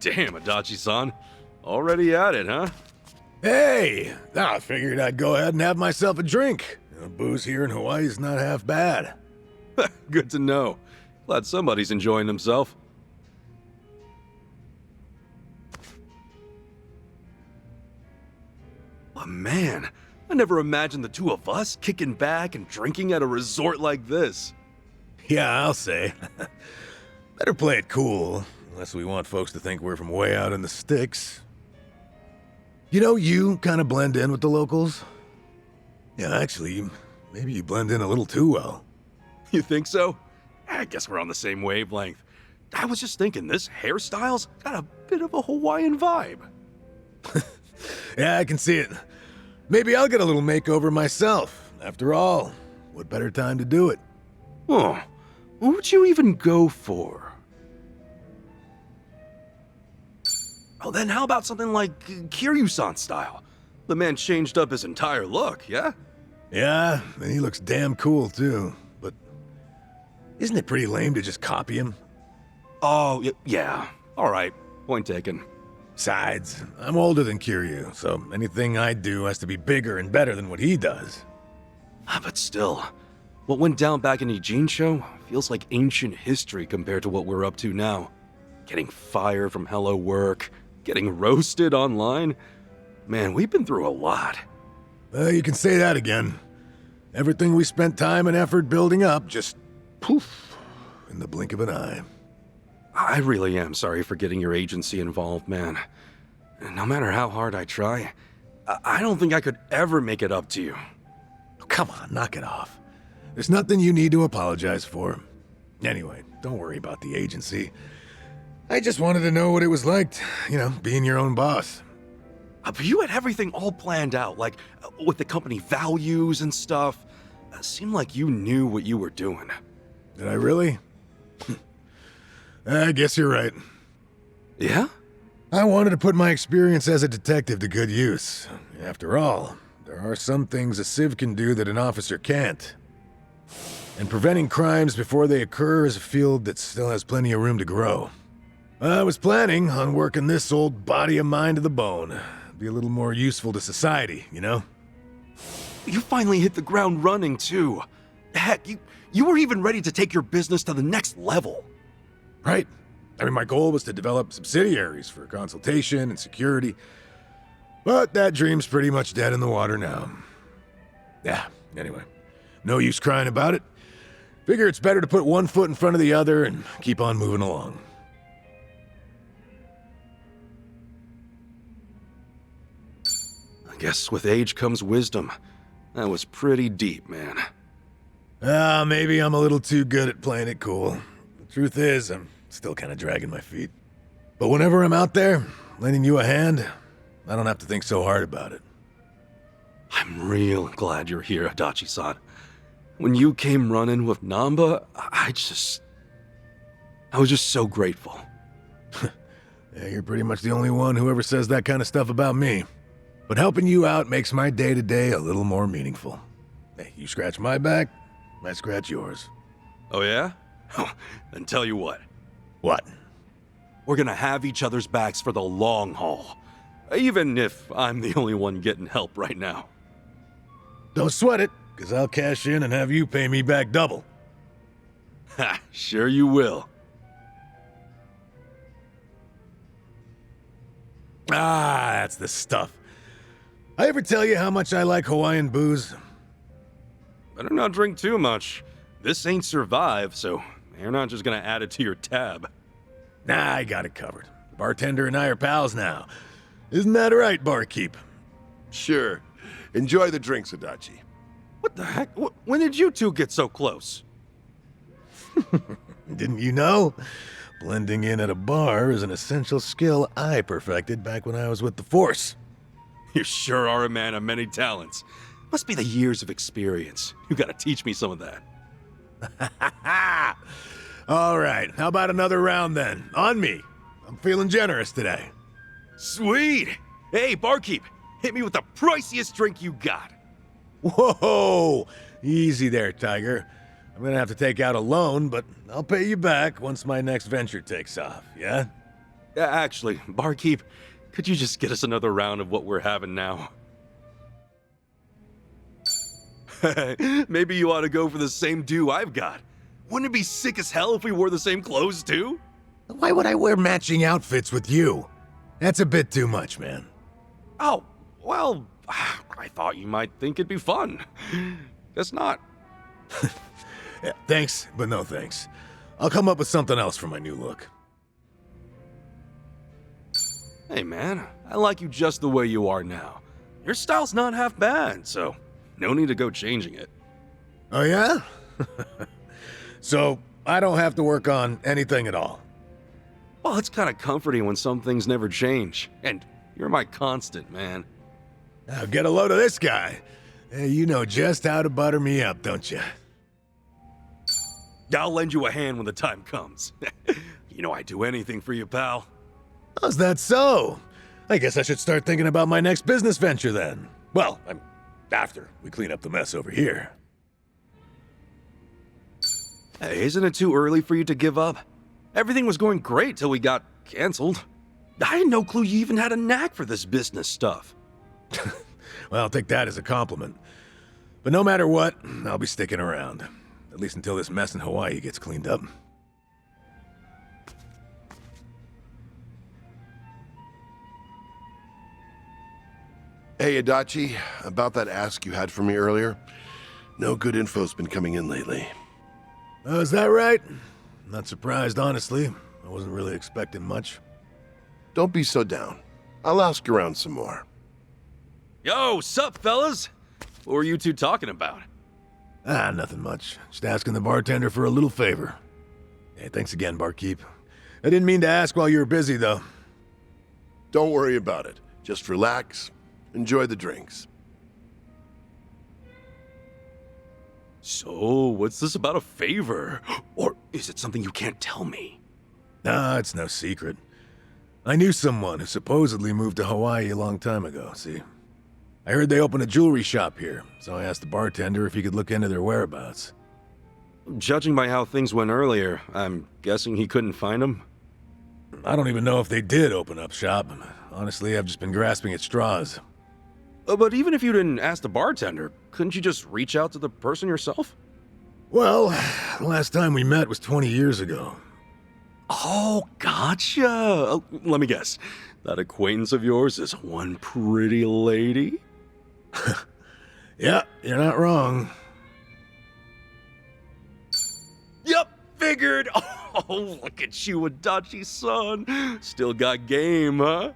Damn, Adachi-san. Already at it, huh? Hey! I figured I'd go ahead and have myself a drink. Booze here in Hawaii is not half bad. Good to know. Glad somebody's enjoying themselves. But man, I never imagined the two of us kicking back and drinking at a resort like this. Yeah, I'll say. Better play it cool, unless we want folks to think we're from way out in the sticks. You kind of blend in with the locals. Yeah, actually, maybe you blend in a little too well. You think so? I guess we're on the same wavelength. I was just thinking, this hairstyle's got a bit of a Hawaiian vibe. Yeah, I can see it. Maybe I'll get a little makeover myself. After all, what better time to do it? Oh, what would you even go for? Oh, then how about something like Kiryu-san style? The man changed up his entire look, yeah? Yeah, and he looks damn cool too. But isn't it pretty lame to just copy him? Oh, yeah. All right, point taken. Besides, I'm older than Kiryu, so anything I do has to be bigger and better than what he does. But still, what went down back in Ijincho feels like ancient history compared to what we're up to now. Getting fired from Hello Work, getting roasted online. Man, we've been through a lot. You can say that again. Everything we spent time and effort building up just poof in the blink of an eye. I really am sorry for getting your agency involved, man. No matter how hard I try, I don't think I could ever make it up to you. Oh, come on, knock it off. There's nothing you need to apologize for. Anyway, don't worry about the agency. I just wanted to know what it was like, being your own boss. But you had everything all planned out, like with the company values and stuff. Seemed like you knew what you were doing. Did I really? I guess you're right. Yeah? I wanted to put my experience as a detective to good use. After all, there are some things a civ can do that an officer can't. And preventing crimes before they occur is a field that still has plenty of room to grow. I was planning on working this old body of mine to the bone. Be a little more useful to society, You finally hit the ground running, too. Heck, you were even ready to take your business to the next level. Right. My goal was to develop subsidiaries for consultation and security. But that dream's pretty much dead in the water now. Yeah, anyway. No use crying about it. Figure it's better to put one foot in front of the other and keep on moving along. I guess with age comes wisdom. That was pretty deep, man. Maybe I'm a little too good at playing it cool. The truth is, I'm still kind of dragging my feet. But whenever I'm out there, lending you a hand, I don't have to think so hard about it. I'm real glad you're here, Adachi-san. When you came running with Namba, I was just so grateful. Yeah, you're pretty much the only one who ever says that kind of stuff about me. But helping you out makes my day-to-day a little more meaningful. Hey, you scratch my back, I scratch yours. Oh yeah? Then tell you what. What? We're gonna have each other's backs for the long haul. Even if I'm the only one getting help right now. Don't sweat it, because I'll cash in and have you pay me back double. Ha, sure you will. That's the stuff. I ever tell you how much I like Hawaiian booze? Better not drink too much. This ain't Survive, so you're not just gonna add it to your tab. Nah, I got it covered. The bartender and I are pals now. Isn't that right, barkeep? Sure. Enjoy the drinks, Adachi. What the heck? When did you two get so close? Didn't you know? Blending in at a bar is an essential skill I perfected back when I was with the Force. You sure are a man of many talents. Must be the years of experience. You gotta teach me some of that. All right, how about another round then? On me. I'm feeling generous today. Sweet! Hey, barkeep, hit me with the priciest drink you got. Whoa! Easy there, Tiger. I'm gonna have to take out a loan, but I'll pay you back once my next venture takes off, yeah? Actually, barkeep, could you just get us another round of what we're having now? Maybe you ought to go for the same do I've got. Wouldn't it be sick as hell if we wore the same clothes too? Why would I wear matching outfits with you? That's a bit too much, man. Oh, well, I thought you might think it'd be fun. Guess not. Yeah, thanks, but no thanks. I'll come up with something else for my new look. Hey man, I like you just the way you are now. Your style's not half bad, so no need to go changing it. Oh yeah? So, I don't have to work on anything at all. Well, it's kind of comforting when some things never change, and you're my constant, man. Now get a load of this guy. Hey, you know just how to butter me up, don't you? I'll lend you a hand when the time comes. You know I'd do anything for you, pal. How's that so? I guess I should start thinking about my next business venture then. Well, after we clean up the mess over here. Hey, isn't it too early for you to give up? Everything was going great till we got canceled. I had no clue you even had a knack for this business stuff. Well, I'll take that as a compliment. But no matter what, I'll be sticking around. At least until this mess in Hawaii gets cleaned up. Hey, Adachi, about that ask you had for me earlier. No good info's been coming in lately. Oh, is that right? Not surprised, honestly. I wasn't really expecting much. Don't be so down. I'll ask around some more. Yo, sup, fellas? What were you two talking about? Ah, nothing much. Just asking the bartender for a little favor. Hey, thanks again, barkeep. I didn't mean to ask while you were busy, though. Don't worry about it. Just relax. Enjoy the drinks. So, what's this about a favor? Or is it something you can't tell me? Nah, it's no secret. I knew someone who supposedly moved to Hawaii a long time ago, see? I heard they opened a jewelry shop here, so I asked the bartender if he could look into their whereabouts. Judging by how things went earlier, I'm guessing he couldn't find them? I don't even know if they did open up shop. Honestly, I've just been grasping at straws. But even if you didn't ask the bartender, couldn't you just reach out to the person yourself? Well, the last time we met was 20 years ago. Oh, gotcha. Let me guess. That acquaintance of yours is one pretty lady? Yeah, you're not wrong. Yup, figured. Oh, look at you, Adachi son. Still got game, huh?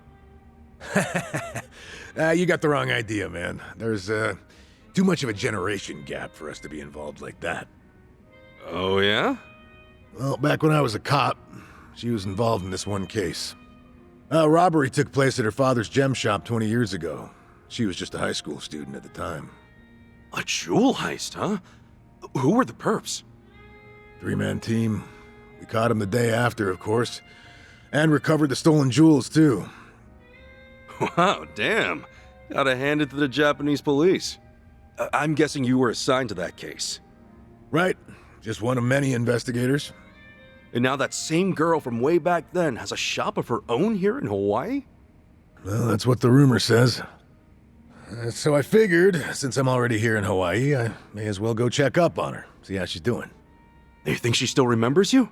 You got the wrong idea, man. There's too much of a generation gap for us to be involved like that. Oh, yeah? Well, back when I was a cop, she was involved in this one case. A robbery took place at her father's gem shop 20 years ago. She was just a high school student at the time. A jewel heist, huh? Who were the perps? Three-man team. We caught him the day after, of course. And recovered the stolen jewels, too. Wow, damn. Gotta hand it to the Japanese police. I'm guessing you were assigned to that case. Right. Just one of many investigators. And now that same girl from way back then has a shop of her own here in Hawaii? Well, that's what the rumor says. So I figured, since I'm already here in Hawaii, I may as well go check up on her, see how she's doing. You think she still remembers you?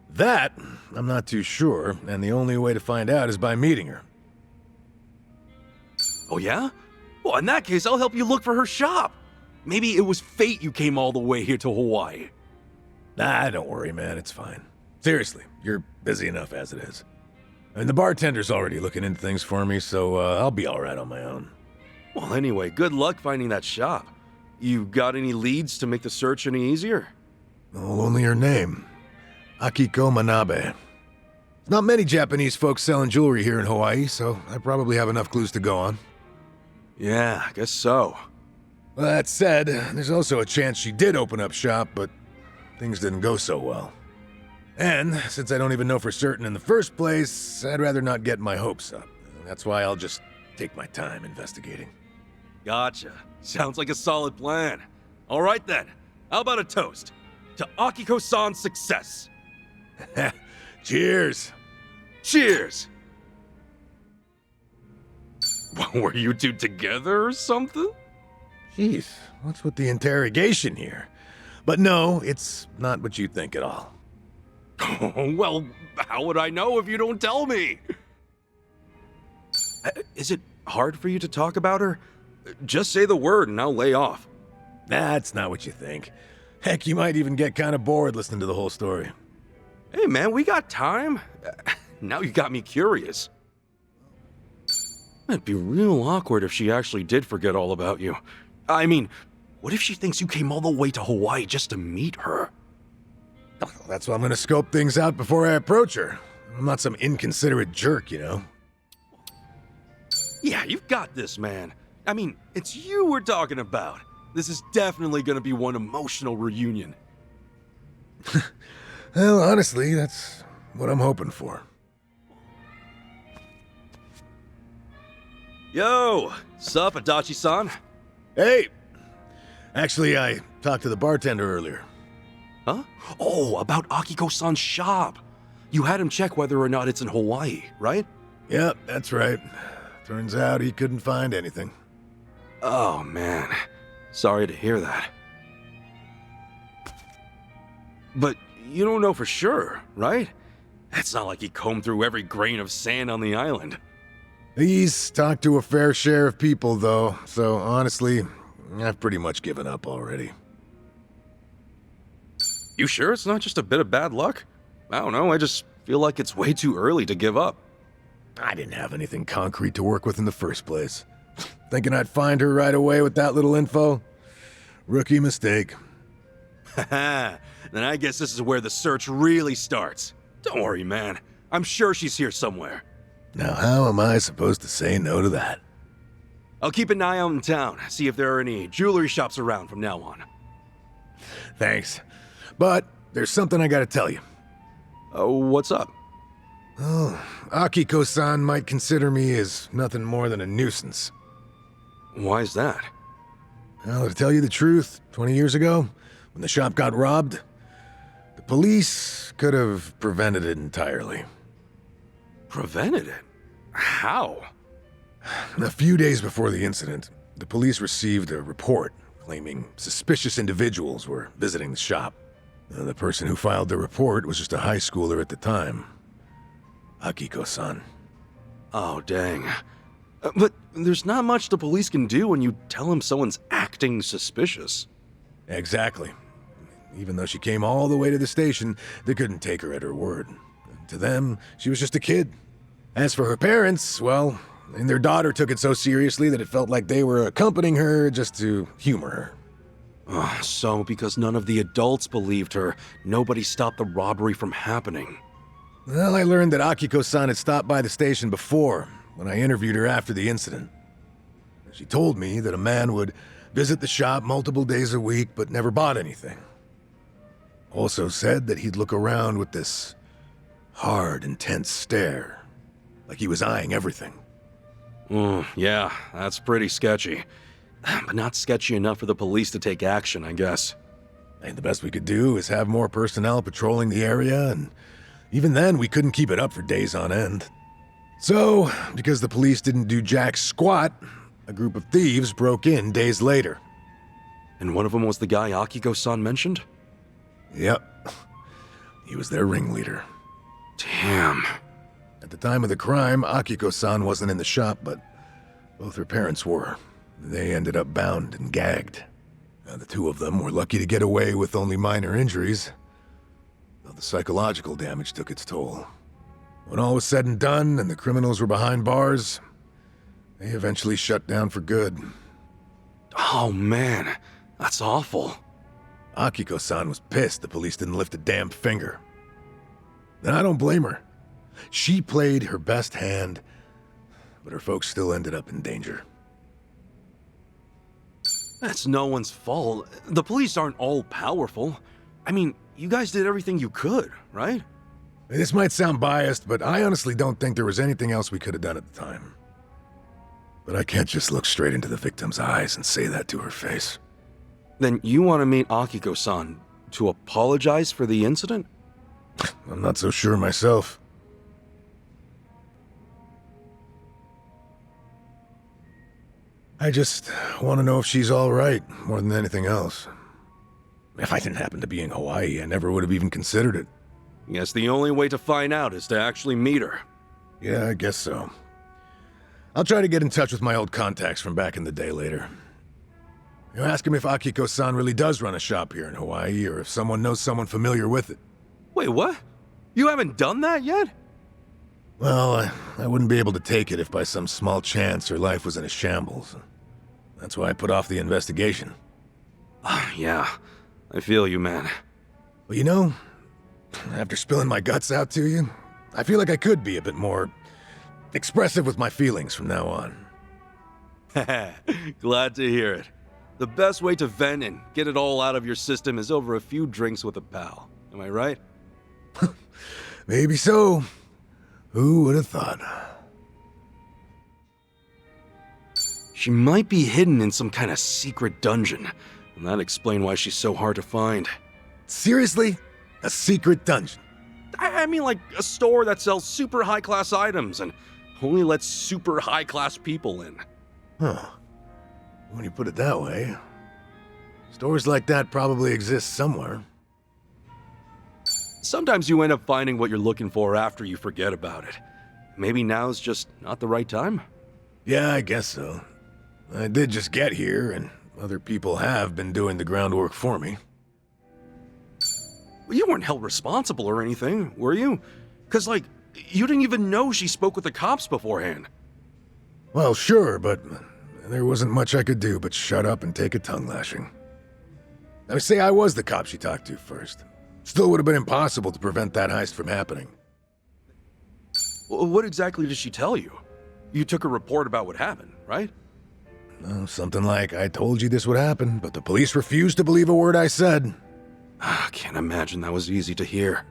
That, I'm not too sure, and the only way to find out is by meeting her. Oh yeah? Well, in that case, I'll help you look for her shop. Maybe it was fate you came all the way here to Hawaii. Nah, don't worry, man, it's fine. Seriously, you're busy enough as it is. I mean, the bartender's already looking into things for me, so I'll be alright on my own. Well, anyway, good luck finding that shop. You got any leads to make the search any easier? Well, only her name. Akiko Manabe. Not many Japanese folks selling jewelry here in Hawaii, so I probably have enough clues to go on. Yeah, I guess so. Well, that said, there's also a chance she did open up shop, but things didn't go so well. And, since I don't even know for certain in the first place, I'd rather not get my hopes up. That's why I'll just take my time investigating. Gotcha. Sounds like a solid plan. All right then. How about a toast? To Akiko-san's success. Cheers! Cheers! Were you two together or something? Jeez, what's with the interrogation here? But no, it's not what you think at all. Well, how would I know if you don't tell me? Is it hard for you to talk about her? Just say the word and I'll lay off. That's not what you think. Heck, you might even get kind of bored listening to the whole story. Hey man, we got time. Now you got me curious. It'd be real awkward if she actually did forget all about you. I mean, what if she thinks you came all the way to Hawaii just to meet her? That's why I'm gonna scope things out before I approach her. I'm not some inconsiderate jerk, you know. Yeah, you've got this, man. I mean, it's you we're talking about. This is definitely gonna be one emotional reunion. Well, honestly, that's what I'm hoping for. Yo, sup, Adachi-san? Hey! Actually, I talked to the bartender earlier. Huh? Oh, about Akiko-san's shop. You had him check whether or not it's in Hawaii, right? Yep, that's right. Turns out he couldn't find anything. Oh, man. Sorry to hear that. But you don't know for sure, right? It's not like he combed through every grain of sand on the island. He's talked to a fair share of people, though, so honestly, I've pretty much given up already. You sure it's not just a bit of bad luck? I don't know, I just feel like it's way too early to give up. I didn't have anything concrete to work with in the first place. Thinking I'd find her right away with that little info? Rookie mistake. Haha, then I guess this is where the search really starts. Don't worry, man. I'm sure she's here somewhere. Now, how am I supposed to say no to that? I'll keep an eye out in town, see if there are any jewelry shops around from now on. Thanks. But there's something I gotta tell you. What's up? Oh, Akiko-san might consider me as nothing more than a nuisance. Why's that? Well, to tell you the truth, 20 years ago, when the shop got robbed, the police could have prevented it entirely. Prevented it? How? A few days before the incident, the police received a report claiming suspicious individuals were visiting the shop. The person who filed the report was just a high schooler at the time. Akiko-san. Oh, dang. But there's not much the police can do when you tell them someone's acting suspicious. Exactly. Even though she came all the way to the station, they couldn't take her at her word. To them, she was just a kid. As for her parents, well, and their daughter took it so seriously that it felt like they were accompanying her just to humor her. Oh, so because none of the adults believed her, nobody stopped the robbery from happening. Well, I learned that Akiko-san had stopped by the station before, when I interviewed her after the incident. She told me that a man would visit the shop multiple days a week but never bought anything. Also said that he'd look around with this hard, intense stare, like he was eyeing everything. Yeah, that's pretty sketchy. But not sketchy enough for the police to take action, I guess. And the best we could do is have more personnel patrolling the area, and even then we couldn't keep it up for days on end. So, because the police didn't do jack squat, a group of thieves broke in days later. And one of them was the guy Akiko-san mentioned? Yep. He was their ringleader. Damn. At the time of the crime, Akiko-san wasn't in the shop, but both her parents were. They ended up bound and gagged. The two of them were lucky to get away with only minor injuries, though the psychological damage took its toll. When all was said and done and the criminals were behind bars, they eventually shut down for good. Oh man, that's awful. Akiko-san was pissed the police didn't lift a damn finger. And I don't blame her. She played her best hand, but her folks still ended up in danger. That's no one's fault. The police aren't all powerful. I mean, you guys did everything you could, right? This might sound biased, but I honestly don't think there was anything else we could have done at the time. But I can't just look straight into the victim's eyes and say that to her face. Then you want to meet Akiko-san to apologize for the incident? I'm not so sure myself. I just want to know if she's all right, more than anything else. If I didn't happen to be in Hawaii, I never would have even considered it. Guess the only way to find out is to actually meet her. Yeah, I guess so. I'll try to get in touch with my old contacts from back in the day later. You know, ask him if Akiko-san really does run a shop here in Hawaii, or if someone knows someone familiar with it. Wait, what? You haven't done that yet? Well, I wouldn't be able to take it if by some small chance her life was in a shambles. That's why I put off the investigation. Yeah, I feel you, man. But you know, after spilling my guts out to you, I feel like I could be a bit more expressive with my feelings from now on. Glad to hear it. The best way to vent and get it all out of your system is over a few drinks with a pal. Am I right? Maybe so. Who would have thought? She might be hidden in some kind of secret dungeon, and that'd explain why she's so hard to find. Seriously? A secret dungeon? I mean, like a store that sells super high-class items and only lets super high-class people in. Huh. When you put it that way, stores like that probably exist somewhere. Sometimes you end up finding what you're looking for after you forget about it. Maybe now's just not the right time? Yeah, I guess so. I did just get here, and other people have been doing the groundwork for me. You weren't held responsible or anything, were you? Because, like, you didn't even know she spoke with the cops beforehand. Well, sure, but there wasn't much I could do but shut up and take a tongue lashing. I would say I was the cop she talked to first. Still would have been impossible to prevent that heist from happening. What exactly did she tell you? You took a report about what happened, right? Something like, I told you this would happen, but the police refused to believe a word I said. I can't imagine that was easy to hear.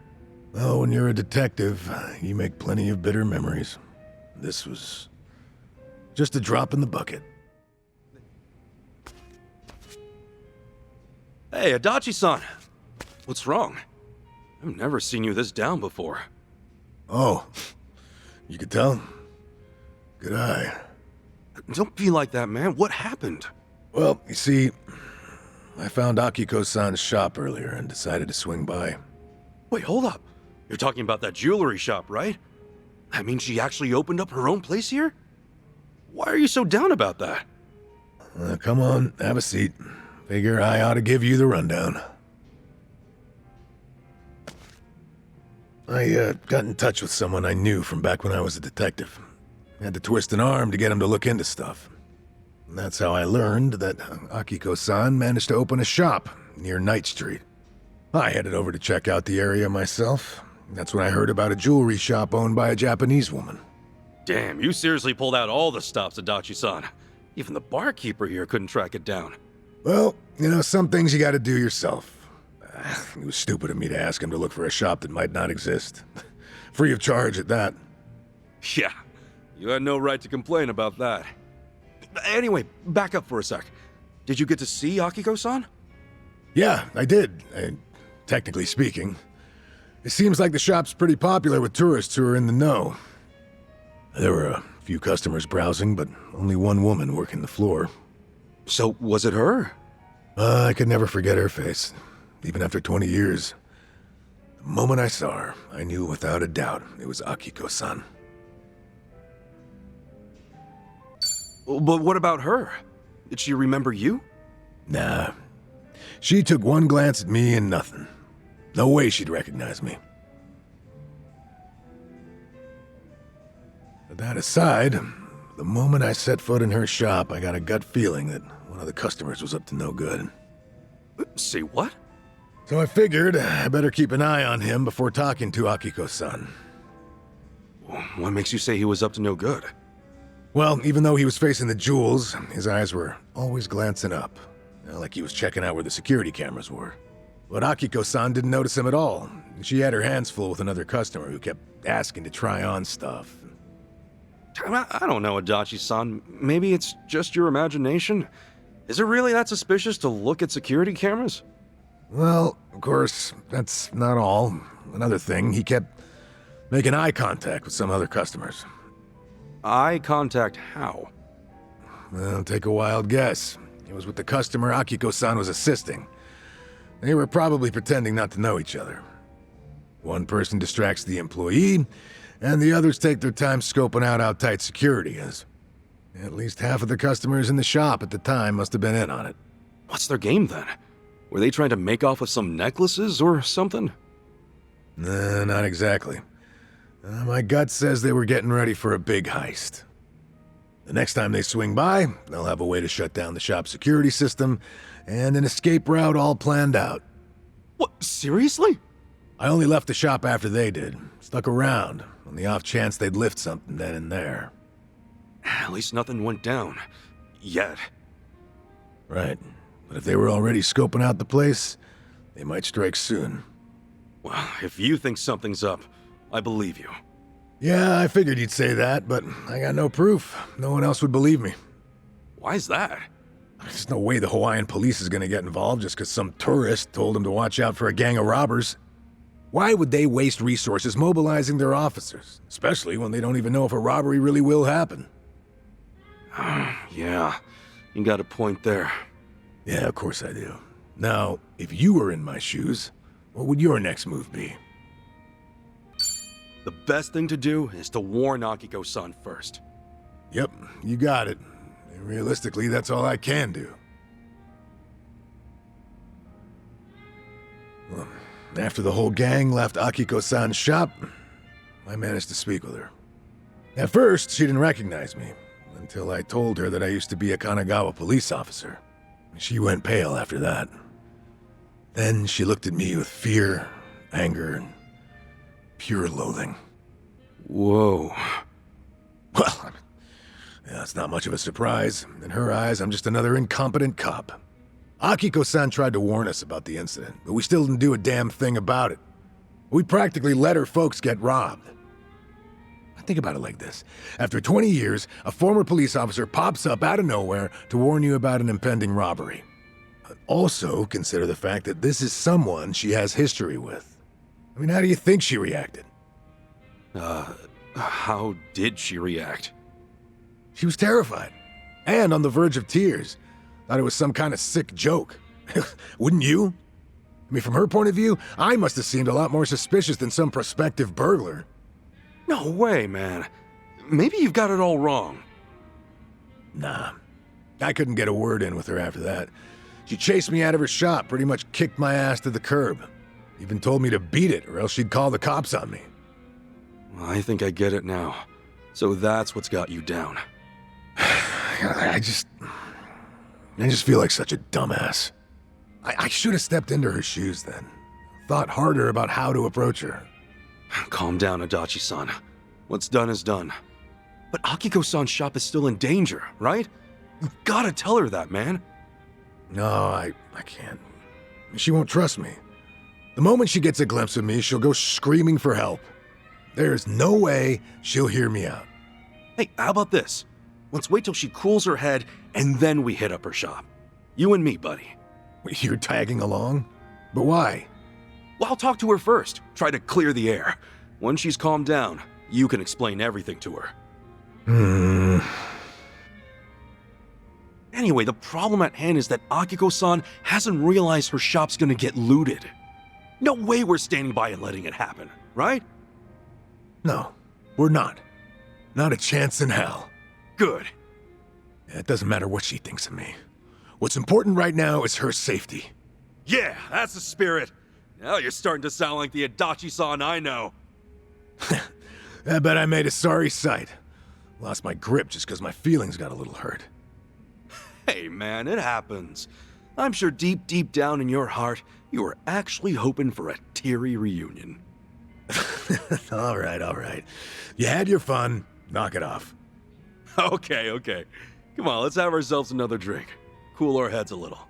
Well, when you're a detective, you make plenty of bitter memories. This was just a drop in the bucket. Hey, Adachi-san. What's wrong? I've never seen you this down before. Oh, you could tell? Good eye. Don't be like that, man. What happened? Well, you see, I found Akiko-san's shop earlier and decided to swing by. Wait, hold up. You're talking about that jewelry shop, right? I mean, she actually opened up her own place here? Why are you so down about that? Come on, have a seat. Figure I ought to give you the rundown. I got in touch with someone I knew from back when I was a detective. Had to twist an arm to get him to look into stuff. And that's how I learned that Akiko-san managed to open a shop near Knight Street. I headed over to check out the area myself. That's when I heard about a jewelry shop owned by a Japanese woman. Damn, you seriously pulled out all the stops, Adachi-san. Even the barkeeper here couldn't track it down. Well, you know, some things you gotta do yourself. It was stupid of me to ask him to look for a shop that might not exist. Free of charge at that. Yeah, you had no right to complain about that. Anyway, back up for a sec. Did you get to see Akiko-san? Yeah, I did, technically speaking. It seems like the shop's pretty popular with tourists who are in the know. There were a few customers browsing, but only one woman working the floor. So, was it her? I could never forget her face, even after 20 years. The moment I saw her, I knew without a doubt it was Akiko-san. But what about her? Did she remember you? Nah. She took one glance at me and nothing. No way she'd recognize me. But that aside, the moment I set foot in her shop, I got a gut feeling that one of the customers was up to no good. Say what? So I figured I better keep an eye on him before talking to Akiko-san. What makes you say he was up to no good? Well, even though he was facing the jewels, his eyes were always glancing up, like he was checking out where the security cameras were. But Akiko-san didn't notice him at all. She had her hands full with another customer who kept asking to try on stuff. I don't know, Adachi-san. Maybe it's just your imagination. Is it really that suspicious to look at security cameras? Well, of course, that's not all. Another thing, he kept making eye contact with some other customers. Eye contact how? Well, take a wild guess. It was with the customer Akiko-san was assisting. They were probably pretending not to know each other. One person distracts the employee, and the others take their time scoping out how tight security is. At least half of the customers in the shop at the time must have been in on it. What's their game then? Were they trying to make off with some necklaces or something? Nah, not exactly. My gut says they were getting ready for a big heist. The next time they swing by, they'll have a way to shut down the shop's security system, and an escape route all planned out. What, seriously? I only left the shop after they did. Stuck around, on the off chance they'd lift something then and there. At least nothing went down. Yet. Right. But if they were already scoping out the place, they might strike soon. Well, if you think something's up, I believe you. Yeah, I figured you'd say that, but I got no proof. No one else would believe me. Why's that? There's no way the Hawaiian police is gonna get involved just because some tourist told them to watch out for a gang of robbers. Why would they waste resources mobilizing their officers? Especially when they don't even know if a robbery really will happen. Yeah, you got a point there. Yeah, of course I do. Now, if you were in my shoes, what would your next move be? The best thing to do is to warn Akiko-san first. Yep, you got it. And realistically, that's all I can do. Well, after the whole gang left Akiko-san's shop, I managed to speak with her. At first, she didn't recognize me, until I told her that I used to be a Kanagawa police officer. She went pale after that. Then she looked at me with fear, anger, and pure loathing. Whoa. Well, yeah, it's not much of a surprise. In her eyes, I'm just another incompetent cop. Akiko-san tried to warn us about the incident, but we still didn't do a damn thing about it. We practically let her folks get robbed. Think about it like this. After 20 years, a former police officer pops up out of nowhere to warn you about an impending robbery. But also consider the fact that this is someone she has history with. I mean, how do you think she reacted? How did she react? She was terrified, and on the verge of tears. Thought it was some kind of sick joke. Wouldn't you? I mean, from her point of view, I must have seemed a lot more suspicious than some prospective burglar. No way, man. Maybe you've got it all wrong. Nah. I couldn't get a word in with her after that. She chased me out of her shop, pretty much kicked my ass to the curb. Even told me to beat it, or else she'd call the cops on me. I think I get it now. So that's what's got you down. I just feel like such a dumbass. I should have stepped into her shoes then. Thought harder about how to approach her. Calm down, Adachi-san. What's done is done. But Akiko-san's shop is still in danger, right? You've gotta tell her that, man. No, I can't. She won't trust me. The moment she gets a glimpse of me, she'll go screaming for help. There's no way she'll hear me out. Hey, how about this? Let's wait till she cools her head, and then we hit up her shop. You and me, buddy. You're tagging along? But why? Well, I'll talk to her first. Try to clear the air. Once she's calmed down, you can explain everything to her. Anyway, the problem at hand is that Akiko-san hasn't realized her shop's gonna get looted. No way we're standing by and letting it happen, right? No, we're not. Not a chance in hell. Good. It doesn't matter what she thinks of me. What's important right now is her safety. Yeah, that's the spirit. Now you're starting to sound like the Adachi-san I know. I bet I made a sorry sight. Lost my grip just because my feelings got a little hurt. Hey man, it happens. I'm sure deep down in your heart, you were actually hoping for a teary reunion. All right. You had your fun. Knock it off. Okay. Come on, let's have ourselves another drink. Cool our heads a little.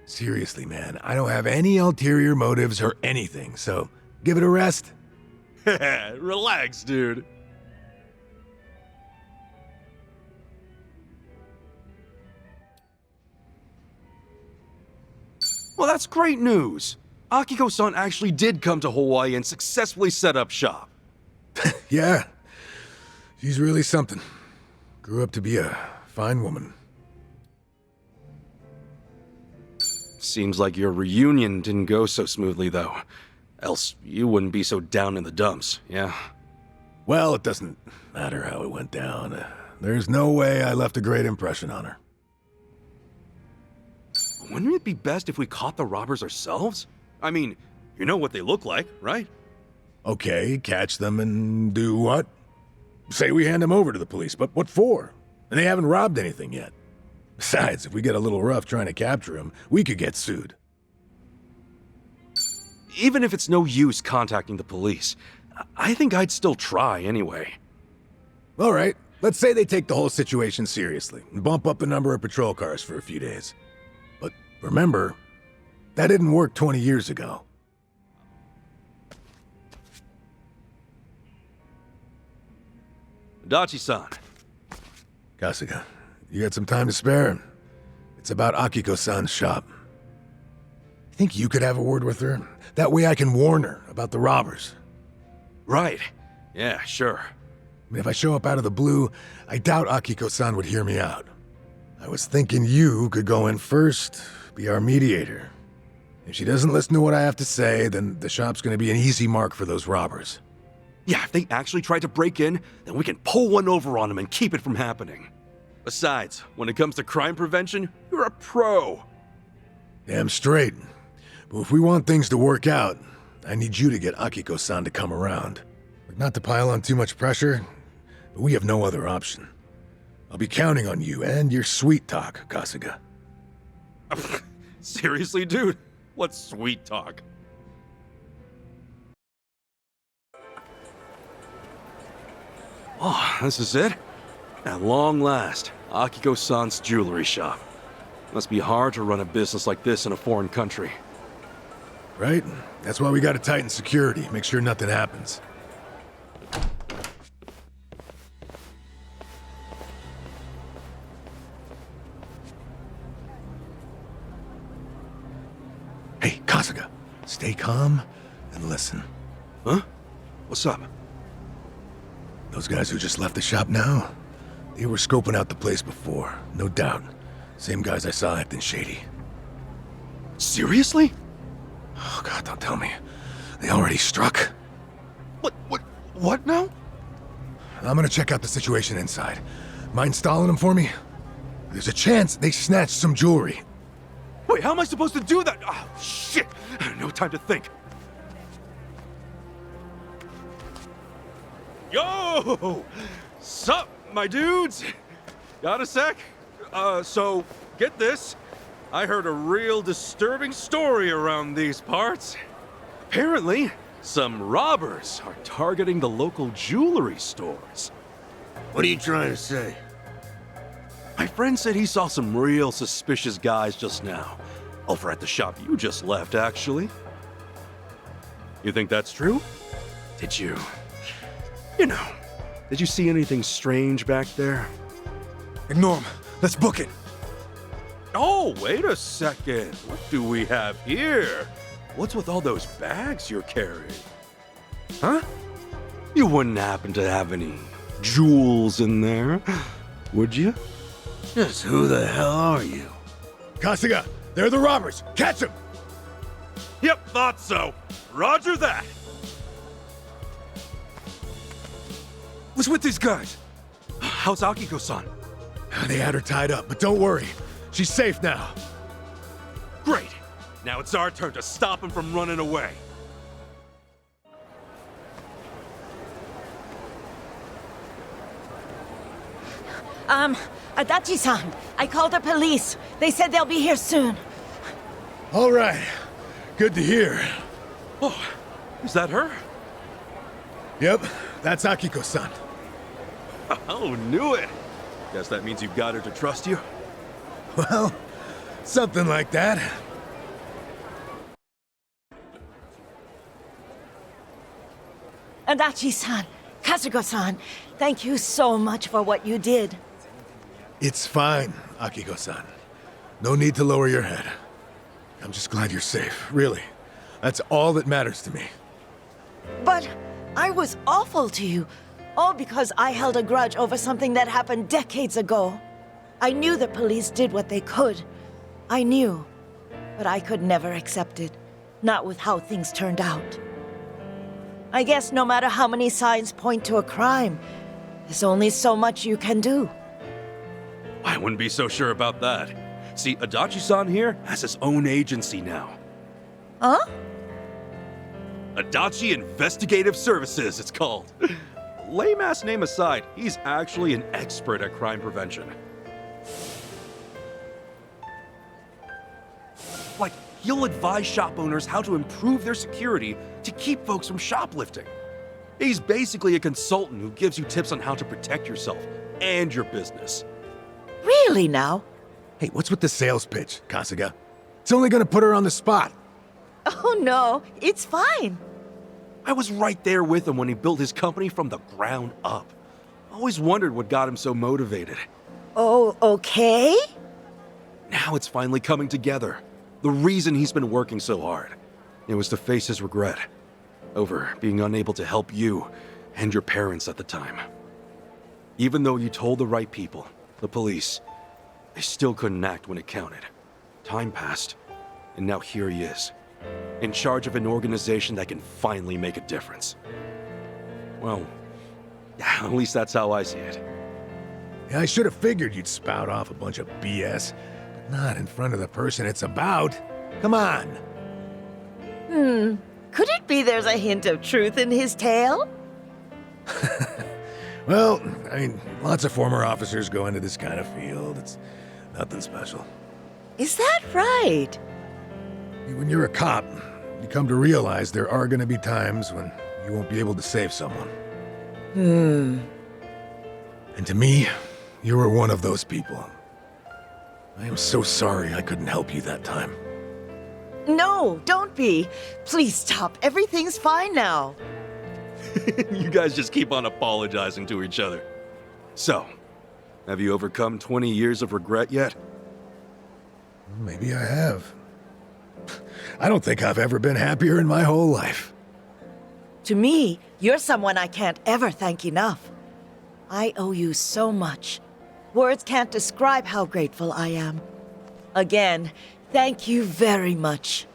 Seriously, man, I don't have any ulterior motives or anything, so give it a rest. Relax, dude. Well, that's great news. Akiko-san actually did come to Hawaii and successfully set up shop. Yeah, she's really something. Grew up to be a fine woman. Seems like your reunion didn't go so smoothly, though. Else you wouldn't be so down in the dumps, yeah? Well, it doesn't matter how it went down. There's no way I left a great impression on her. Wouldn't it be best if we caught the robbers ourselves? I mean, you know what they look like, right? Okay, catch them and do what? Say we hand them over to the police, but what for? And they haven't robbed anything yet. Besides, if we get a little rough trying to capture them, we could get sued. Even if it's no use contacting the police, I think I'd still try anyway. All right, let's say they take the whole situation seriously and bump up the number of patrol cars for a few days. But remember, that didn't work 20 years ago. Adachi-san. Kasuga, you got some time to spare? It's about Akiko-san's shop. Think you could have a word with her? That way I can warn her about the robbers. Right. Yeah, sure. I mean, if I show up out of the blue, I doubt Akiko-san would hear me out. I was thinking you could go in first, be our mediator. If she doesn't listen to what I have to say, then the shop's gonna be an easy mark for those robbers. Yeah, if they actually try to break in, then we can pull one over on them and keep it from happening. Besides, when it comes to crime prevention, you're a pro. Damn straight. But if we want things to work out, I need you to get Akiko-san to come around. Not to pile on too much pressure, but we have no other option. I'll be counting on you and your sweet talk, Kasuga. Seriously, dude? What sweet talk? Oh, this is it? At long last, Akiko-san's jewelry shop. Must be hard to run a business like this in a foreign country. Right? That's why we gotta tighten security, make sure nothing happens. Hey, Kasuga, stay calm and listen. Huh? What's up? Those guys who just left the shop now, they were scoping out the place before, no doubt. Same guys I saw acting shady. Seriously? Oh God, don't tell me. They already struck? What now? I'm gonna check out the situation inside. Mind stalling them for me? There's a chance they snatched some jewelry. Wait, how am I supposed to do that? Oh, shit! No time to think. Yo! Sup, my dudes? Got a sec? So, get this. I heard a real disturbing story around these parts. Apparently, some robbers are targeting the local jewelry stores. What are you trying to say? My friend said he saw some real suspicious guys just now. Over at the shop you just left, actually. You think that's true? Did you see anything strange back there? Norm, let's book it. Oh, wait a second. What do we have here? What's with all those bags you're carrying? Huh? You wouldn't happen to have any jewels in there, would you? Just who the hell are you? Kasuga, they're the robbers! Catch them! Yep, thought so. Roger that. What's with these guys? How's Akiko-san? They had her tied up, but don't worry. She's safe now. Great. Now it's our turn to stop him from running away. Adachi-san, I called the police. They said they'll be here soon. All right. Good to hear. Oh, is that her? Yep, that's Akiko-san. Oh, knew it. Guess that means you've got her to trust you. Well, something like that. Adachi-san, Kasuga-san, thank you so much for what you did. It's fine, Akiko-san. No need to lower your head. I'm just glad you're safe, really. That's all that matters to me. But I was awful to you, all because I held a grudge over something that happened decades ago. I knew the police did what they could. I knew. but I could never accept it. Not with how things turned out. I guess no matter how many signs point to a crime, there's only so much you can do. I wouldn't be so sure about that. See, Adachi-san here has his own agency now. Huh? Adachi Investigative Services, it's called. Lame-ass name aside, he's actually an expert at crime prevention. Like, he'll advise shop owners how to improve their security to keep folks from shoplifting. He's basically a consultant who gives you tips on how to protect yourself and your business. Really now? Hey, what's with the sales pitch, Kasuga? It's only gonna put her on the spot. Oh no, it's fine. I was right there with him when he built his company from the ground up. Always wondered what got him so motivated. Oh, okay? Now it's finally coming together. The reason he's been working so hard. It was to face his regret over being unable to help you and your parents at the time. Even though you told the right people, the police, they still couldn't act when it counted. Time passed, and now here he is, in charge of an organization that can finally make a difference. Well, at least that's how I see it. Yeah, I should have figured you'd spout off a bunch of BS, but not in front of the person it's about. Come on. Could it be there's a hint of truth in his tale? Well, I mean, lots of former officers go into this kind of field. It's nothing special. Is that right? When you're a cop, you come to realize there are going to be times when you won't be able to save someone. And to me, you were one of those people. I am so sorry I couldn't help you that time. No, don't be. Please stop. Everything's fine now. You guys just keep on apologizing to each other. So, have you overcome 20 years of regret yet? Maybe I have. I don't think I've ever been happier in my whole life. To me, you're someone I can't ever thank enough. I owe you so much. Words can't describe how grateful I am. Again, thank you very much.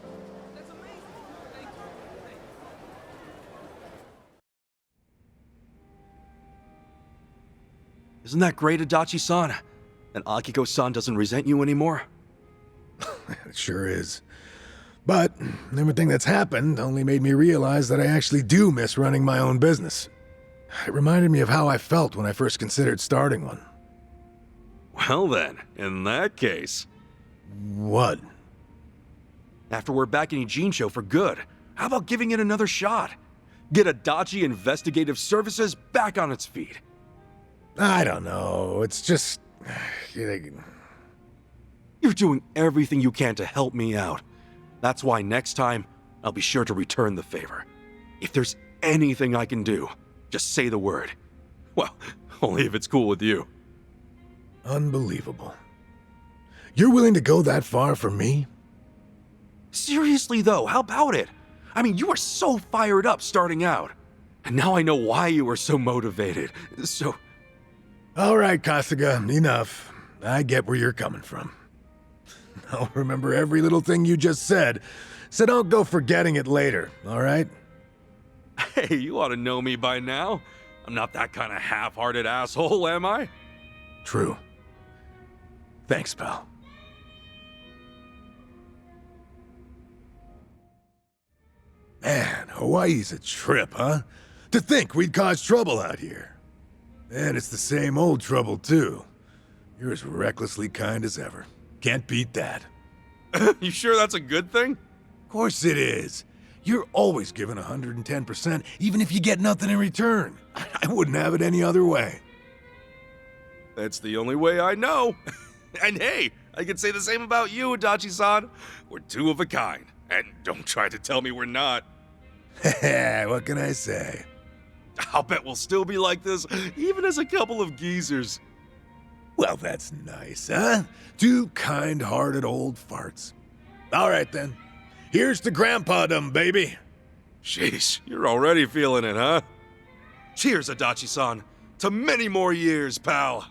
Isn't that great, Adachi-san? And Akiko-san doesn't resent you anymore? It sure is. But everything that's happened only made me realize that I actually do miss running my own business. It reminded me of how I felt when I first considered starting one. Well then, in that case... What? After we're back in Ijincho for good, how about giving it another shot? Get Adachi Investigative Services back on its feet. I don't know. It's just... You're doing everything you can to help me out. That's why next time, I'll be sure to return the favor. If there's anything I can do, just say the word. Well, only if it's cool with you. Unbelievable. You're willing to go that far for me? Seriously though, how about it? I mean, you were so fired up starting out. And now I know why you were so motivated. So... All right, Kasuga, enough. I get where you're coming from. I'll remember every little thing you just said, so don't go forgetting it later, all right? Hey, you ought to know me by now. I'm not that kind of half-hearted asshole, am I? True. Thanks, pal. Man, Hawaii's a trip, huh? To think we'd cause trouble out here. And it's the same old trouble, too. You're as recklessly kind as ever. Can't beat that. You sure that's a good thing? Of course it is. You're always giving 110%, even if you get nothing in return. I wouldn't have it any other way. That's the only way I know. And hey, I can say the same about you, Adachi-san. We're two of a kind. And don't try to tell me we're not. What can I say? I'll bet we'll still be like this, even as a couple of geezers. Well, that's nice, huh? Two kind-hearted old farts. All right, then. Here's to grandpa-dom, baby. Sheesh, you're already feeling it, huh? Cheers, Adachi-san. To many more years, pal.